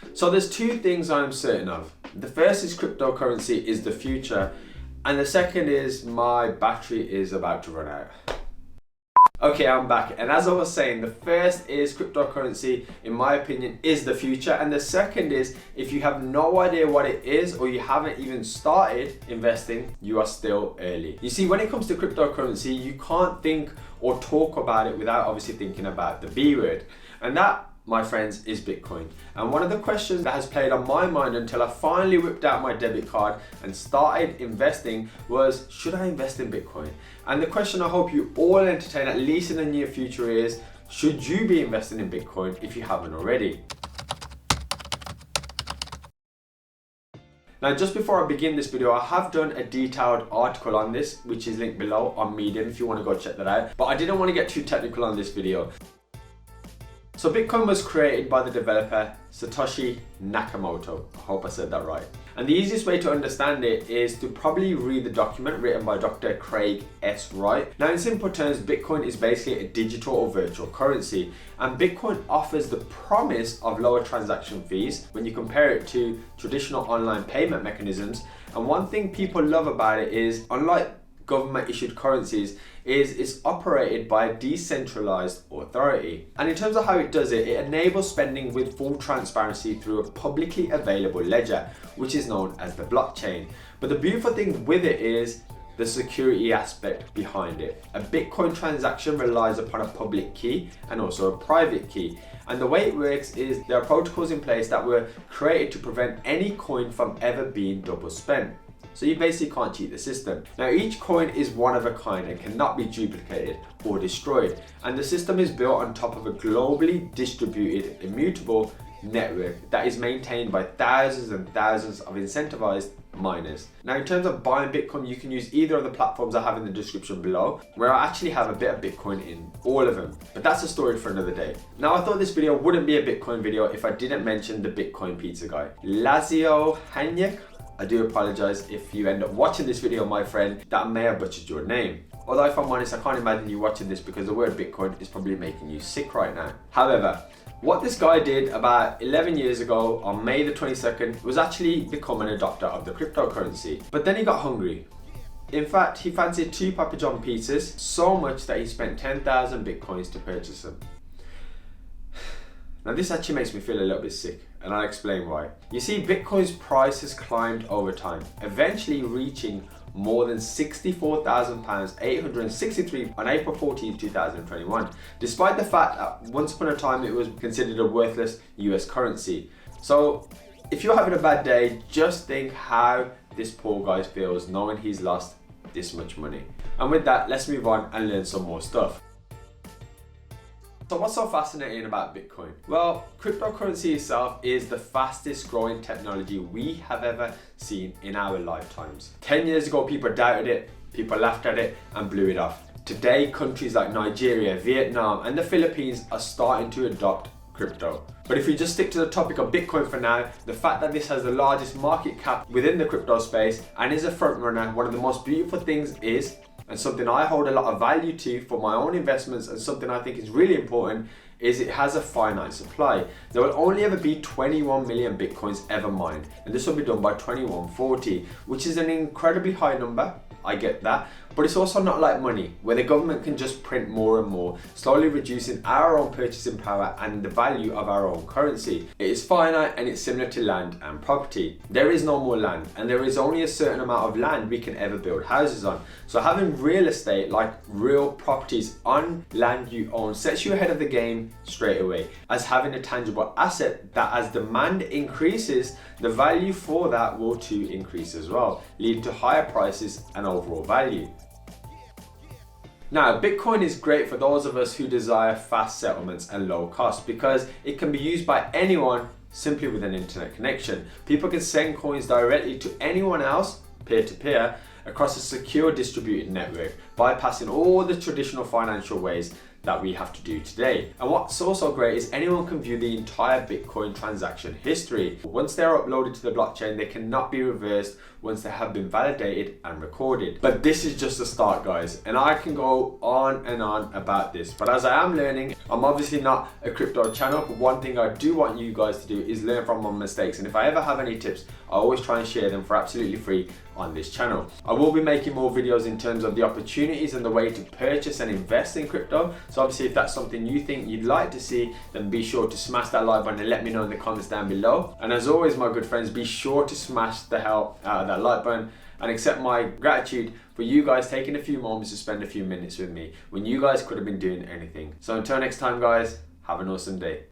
So there's two things I'm certain of. The first is cryptocurrency is the future, and the second is my battery is about to run out. Okay, I'm back, and as I was saying, the first is cryptocurrency, in my opinion, is the future, and the second is if you have no idea what it is or you haven't even started investing, you are still early. You see, when it comes to cryptocurrency, you can't think or talk about it without obviously thinking about the B word, and that, my friends, is Bitcoin. And one of the questions that has played on my mind until I finally whipped out my debit card and started investing was, should I invest in Bitcoin? And the question I hope you all entertain, at least in the near future, is, should you be investing in Bitcoin if you haven't already? Now, just before I begin this video, I have done a detailed article on this, which is linked below on Medium if you want to go check that out. But I didn't want to get too technical on this video. So Bitcoin was created by the developer Satoshi Nakamoto. I hope I said that right. And the easiest way to understand it is to probably read the document written by Dr. Craig S. Wright. Now, in simple terms, Bitcoin is basically a digital or virtual currency, and Bitcoin offers the promise of lower transaction fees when you compare it to traditional online payment mechanisms. And one thing people love about it is, unlike government issued currencies, is it's operated by a decentralized authority. And in terms of how it does it, it enables spending with full transparency through a publicly available ledger, which is known as the blockchain. But the beautiful thing with it is the security aspect behind it. A Bitcoin transaction relies upon a public key and also a private key. And the way it works is there are protocols in place that were created to prevent any coin from ever being double spent. So you basically can't cheat the system. Now, each coin is one of a kind and cannot be duplicated or destroyed. And the system is built on top of a globally distributed, immutable network that is maintained by thousands and thousands of incentivized miners. Now, in terms of buying Bitcoin, you can use either of the platforms I have in the description below, where I actually have a bit of Bitcoin in all of them. But that's a story for another day. Now, I thought this video wouldn't be a Bitcoin video if I didn't mention the Bitcoin pizza guy, Lazio Hanyek. I do apologize if you end up watching this video, my friend, that I may have butchered your name. Although if I'm honest, I can't imagine you watching this because the word Bitcoin is probably making you sick right now. However, what this guy did about 11 years ago on May the 22nd was actually become an adopter of the cryptocurrency. But then he got hungry. In fact, he fancied 2 Papa John pizzas so much that he spent 10,000 Bitcoins to purchase them. Now, this actually makes me feel a little bit sick, and I'll explain why. You see, Bitcoin's price has climbed over time, eventually reaching more than £64,000, 863 on April 14, 2021, despite the fact that once upon a time it was considered a worthless US currency. So if you're having a bad day, just think how this poor guy feels knowing he's lost this much money. And with that, let's move on and learn some more stuff. So what's so fascinating about Bitcoin? Well, cryptocurrency itself is the fastest growing technology we have ever seen in our lifetimes. 10 years ago, people doubted it, people laughed at it and blew it off. Today, countries like Nigeria, Vietnam and the Philippines are starting to adopt crypto. But if we just stick to the topic of Bitcoin for now, the fact that this has the largest market cap within the crypto space and is a front runner, one of the most beautiful things is, and something I hold a lot of value to for my own investments, and something I think is really important, is it has a finite supply. There will only ever be 21 million Bitcoins ever mined, and this will be done by 2140, which is an incredibly high number. I get that, but it's also not like money, where the government can just print more and more, slowly reducing our own purchasing power and the value of our own currency. It is finite and it's similar to land and property. There is no more land, and there is only a certain amount of land we can ever build houses on. So having real estate, like real properties on land you own, sets you ahead of the game straight away, as having a tangible asset that as demand increases, the value for that will too increase as well, leading to higher prices and overall value. Now, Bitcoin is great for those of us who desire fast settlements and low cost because it can be used by anyone simply with an internet connection. People can send coins directly to anyone else, peer-to-peer, across a secure distributed network, bypassing all the traditional financial ways that we have to do today. And what's also great is anyone can view the entire Bitcoin transaction history. Once they're uploaded to the blockchain, they cannot be reversed once they have been validated and recorded. But this is just a start, guys, and I can go on and on about this, but as I am learning, I'm obviously not a crypto channel, but one thing I do want you guys to do is learn from my mistakes, and if I ever have any tips, I always try and share them for absolutely free on this channel. I will be making more videos in terms of the opportunities and the way to purchase and invest in crypto, so obviously if that's something you think you'd like to see, then be sure to smash that like button and let me know in the comments down below. And as always, my good friends, be sure to smash the hell out of that like button and accept my gratitude for you guys taking a few moments to spend a few minutes with me when you guys could have been doing anything. So until next time, guys, have an awesome day.